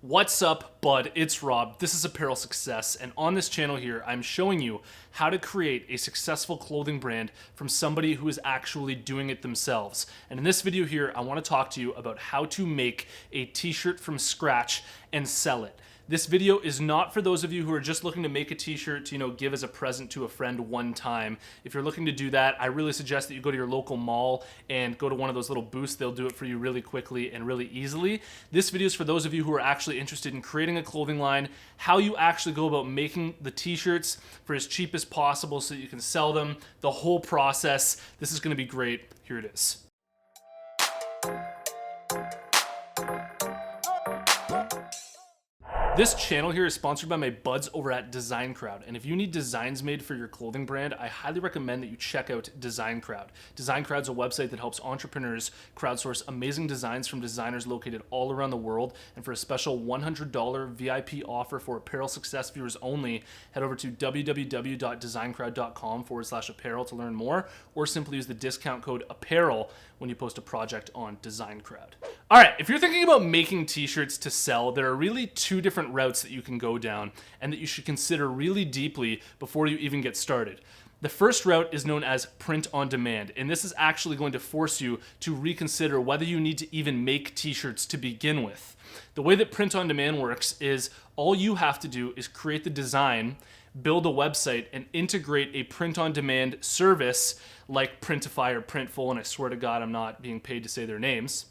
What's up, bud? It's Rob. This is Apparel Success, and on this channel here, I'm showing you how to create a successful clothing brand from somebody who is actually doing it themselves. And in this video here, I want to talk to you about how to make a t-shirt from scratch and sell it. This video is not for those of you who are just looking to make a t-shirt to, give as a present to a friend one time. If you're looking to do that, I really suggest that you go to your local mall and go to one of those little booths. They'll do it for you really quickly and really easily. This video is for those of you who are actually interested in creating a clothing line, how you actually go about making the t-shirts for as cheap as possible so that you can sell them, the whole process. This is going to be great. Here it is. This channel here is sponsored by my buds over at Design Crowd, and if you need designs made for your clothing brand, I highly recommend that you check out Design Crowd. Design Crowd is a website that helps entrepreneurs crowdsource amazing designs from designers located all around the world, and for a special $100 VIP offer for Apparel Success viewers only, head over to www.designcrowd.com/apparel to learn more, or simply use the discount code APPAREL when you post a project on Design Crowd. All right, if you're thinking about making t-shirts to sell, there are really two different routes that you can go down and that you should consider really deeply before you even get started. The first route is known as print on demand, and this is actually going to force you to reconsider whether you need to even make t-shirts to begin with. The way that print on demand works is all you have to do is create the design, build a website, and integrate a print on demand service like Printify or Printful, and I swear to God I'm not being paid to say their names,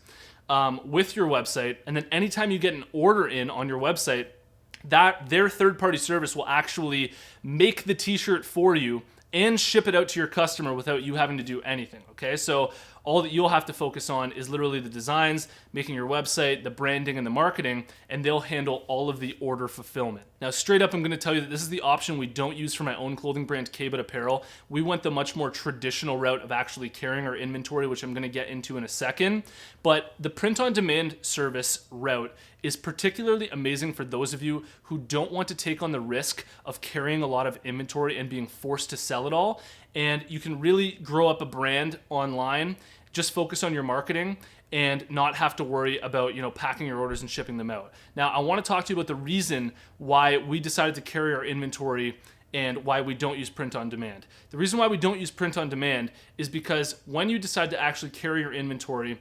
with your website. And then anytime you get an order in on your website, that their third-party service will actually make the t-shirt for you and ship it out to your customer without you having to do anything, okay? So all that you'll have to focus on is literally the designs, making your website, the branding, and the marketing, and they'll handle all of the order fulfillment. Now, straight up, I'm gonna tell you that this is the option we don't use for my own clothing brand, K-But Apparel. We went the much more traditional route of actually carrying our inventory, which I'm gonna get into in a second. But the print-on-demand service route is particularly amazing for those of you who don't want to take on the risk of carrying a lot of inventory and being forced to sell it all. And you can really grow up a brand online, just focus on your marketing and not have to worry about, packing your orders and shipping them out. Now, I want to talk to you about the reason why we decided to carry our inventory and why we don't use print on demand. The reason why we don't use print on demand is because when you decide to actually carry your inventory,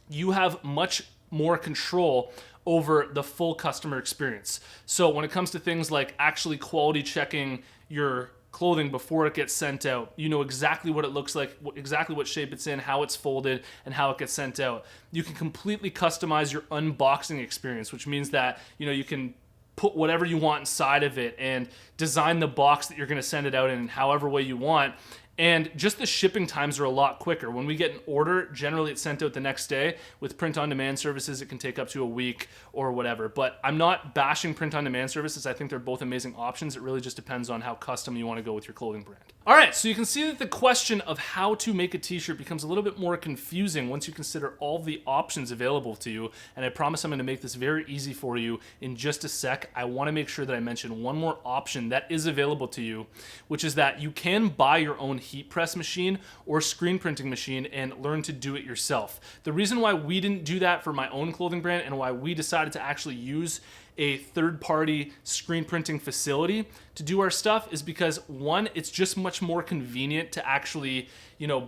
you have much more control over the full customer experience. So when it comes to things like actually quality checking your clothing before it gets sent out, you know exactly what it looks like, exactly what shape it's in, how it's folded, and how it gets sent out. You can completely customize your unboxing experience, which means that you can put whatever you want inside of it and design the box that you're going to send it out in however way you want. And just the shipping times are a lot quicker. When we get an order, generally it's sent out the next day. With print-on-demand services, it can take up to a week or whatever. But I'm not bashing print-on-demand services. I think they're both amazing options. It really just depends on how custom you want to go with your clothing brand. All right, so you can see that the question of how to make a t-shirt becomes a little bit more confusing once you consider all the options available to you. And I promise I'm going to make this very easy for you in just a sec. I want to make sure that I mention one more option that is available to you, which is that you can buy your own heat press machine or screen printing machine and learn to do it yourself. The reason why we didn't do that for my own clothing brand and why we decided to actually use a third-party screen printing facility to do our stuff is because, one, it's just much more convenient to actually,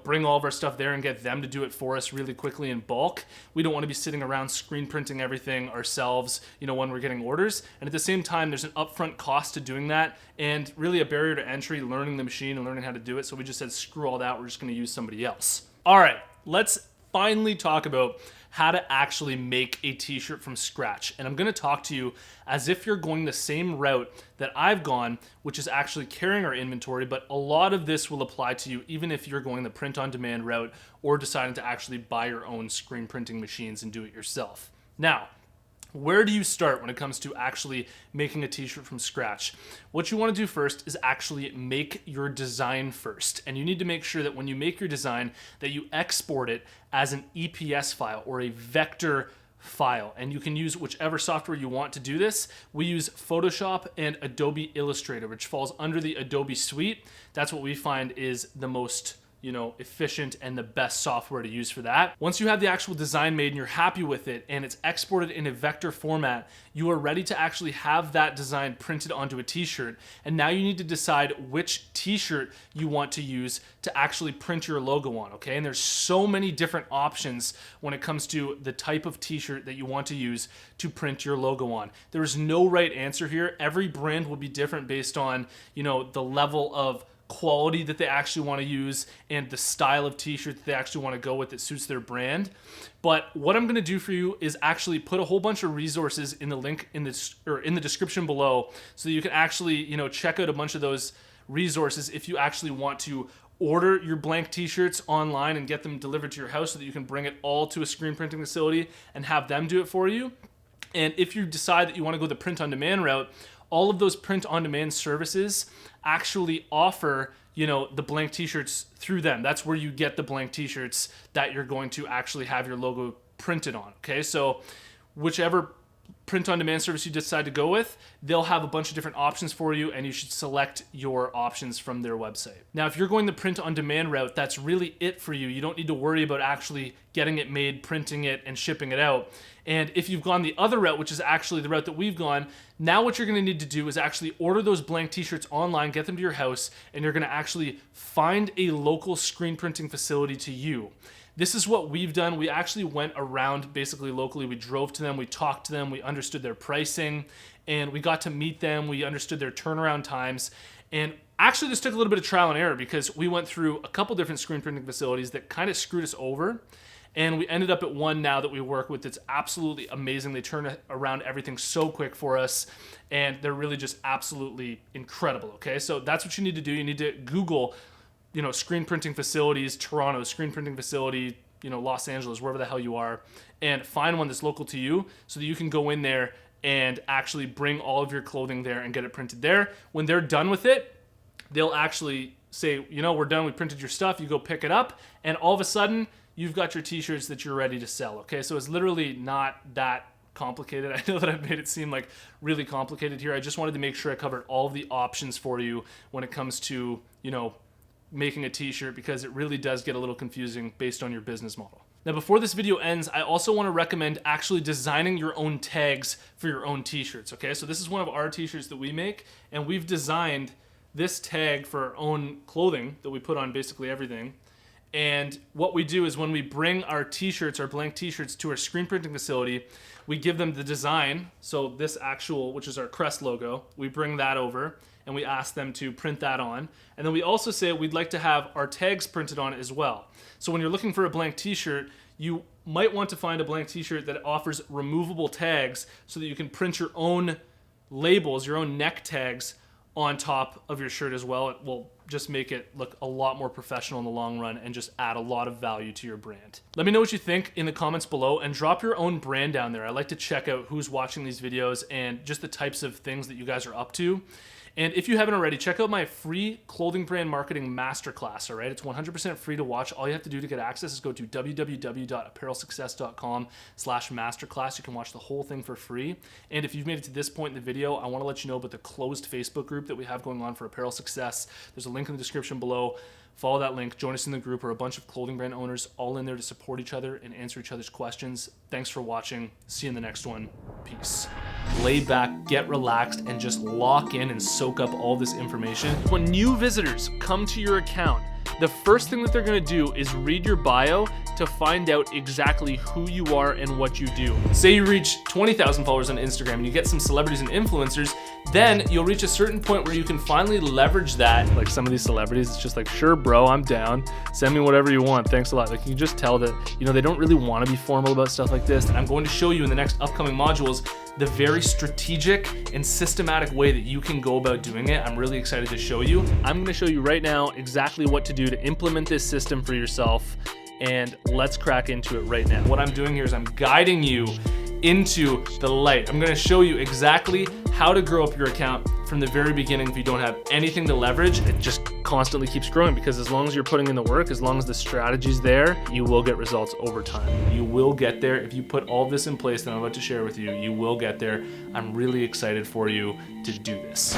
bring all of our stuff there and get them to do it for us really quickly in bulk. We don't want to be sitting around screen printing everything ourselves, when we're getting orders. And at the same time, there's an upfront cost to doing that and really a barrier to entry, learning the machine and learning how to do it. So we just said, screw all that, we're just going to use somebody else. All right, let's finally talk about how to actually make a t-shirt from scratch. And I'm going to talk to you as if you're going the same route that I've gone, which is actually carrying our inventory, but a lot of this will apply to you even if you're going the print-on-demand route or deciding to actually buy your own screen printing machines and do it yourself. Now, where do you start when it comes to actually making a t-shirt from scratch? What you want to do first is actually make your design first. And you need to make sure that when you make your design that you export it as an EPS file or a vector file. And you can use whichever software you want to do this. We use Photoshop and Adobe Illustrator, which falls under the Adobe suite. That's what we find is the most efficient and the best software to use for that. Once you have the actual design made and you're happy with it and it's exported in a vector format, you are ready to actually have that design printed onto a t-shirt. And now you need to decide which t-shirt you want to use to actually print your logo on, okay? And there's so many different options when it comes to the type of t-shirt that you want to use to print your logo on. There is no right answer here. Every brand will be different based on, the level of quality that they actually want to use and the style of t-shirt that they actually want to go with that suits their brand. But what I'm going to do for you is actually put a whole bunch of resources in the link in the description below, so that you can actually check out a bunch of those resources if you actually want to order your blank t-shirts online and get them delivered to your house, so that you can bring it all to a screen printing facility and have them do it for you. And if you decide that you want to go the print on demand route, all of those print on demand services actually offer, the blank t-shirts through them. That's where you get the blank t-shirts that you're going to actually have your logo printed on. Okay, so whichever print on demand service you decide to go with, they'll have a bunch of different options for you, and you should select your options from their website. Now, if you're going the print on demand route, that's really it for you. You don't need to worry about actually getting it made, printing it, and shipping it out. And if you've gone the other route, which is actually the route that we've gone, now what you're going to need to do is actually order those blank t-shirts online, get them to your house, and you're going to actually find a local screen printing facility to you. This is what we've done. We actually went around basically locally. We drove to them, we talked to them, we understood their pricing, and we got to meet them. We understood their turnaround times. And actually this took a little bit of trial and error, because we went through a couple different screen printing facilities that kind of screwed us over. And we ended up at one now that we work with that's absolutely amazing. They turn around everything so quick for us, and they're really just absolutely incredible, okay? So that's what you need to do. You need to Google screen printing facilities, Toronto, screen printing facility, Los Angeles, wherever the hell you are, and find one that's local to you, so that you can go in there and actually bring all of your clothing there and get it printed there. When they're done with it, they'll actually say, we're done, we printed your stuff, you go pick it up, and all of a sudden, you've got your t-shirts that you're ready to sell, okay? So it's literally not that complicated. I know that I've made it seem like really complicated here. I just wanted to make sure I covered all of the options for you when it comes to, making a t-shirt, because it really does get a little confusing based on your business model. Now, before this video ends, I also want to recommend actually designing your own tags for your own t-shirts, okay? So this is one of our t-shirts that we make, and we've designed this tag for our own clothing that we put on basically everything. And what we do is when we bring our t-shirts, our blank t-shirts, to our screen printing facility, we give them the design. So this actual, which is our crest logo, we bring that over and we ask them to print that on. And then we also say we'd like to have our tags printed on it as well. So when you're looking for a blank t-shirt, you might want to find a blank t-shirt that offers removable tags, so that you can print your own labels, your own neck tags on top of your shirt as well. It will just make it look a lot more professional in the long run and just add a lot of value to your brand. Let me know what you think in the comments below, and drop your own brand down there. I like to check out who's watching these videos and just the types of things that you guys are up to. And if you haven't already, check out my free clothing brand marketing masterclass, all right? It's 100% free to watch. All you have to do to get access is go to www.apparelsuccess.com/masterclass. You can watch the whole thing for free. And if you've made it to this point in the video, I want to let you know about the closed Facebook group that we have going on for Apparel Success. There's a link in the description below. Follow that link, join us in the group. We're a bunch of clothing brand owners all in there to support each other and answer each other's questions. Thanks for watching. See you in the next one. Peace. Lay back, get relaxed, and just lock in and soak up all this information. When new visitors come to your account, the first thing that they're gonna do is read your bio to find out exactly who you are and what you do. Say you reach 20,000 followers on Instagram and you get some celebrities and influencers, then you'll reach a certain point where you can finally leverage that. Like some of these celebrities, it's just like, sure bro, I'm down. Send me whatever you want, thanks a lot. Like you can just tell that, they don't really wanna be formal about stuff like this. And I'm going to show you in the next upcoming modules the very strategic and systematic way that you can go about doing it. I'm really excited to show you. I'm gonna show you right now exactly what to do to implement this system for yourself, and let's crack into it right now. What I'm doing here is I'm guiding you into the light. I'm gonna show you exactly how to grow up your account from the very beginning. If you don't have anything to leverage, it just constantly keeps growing, because as long as you're putting in the work, as long as the strategy's there, you will get results over time. You will get there. If you put all this in place that I'm about to share with you, you will get there. I'm really excited for you to do this.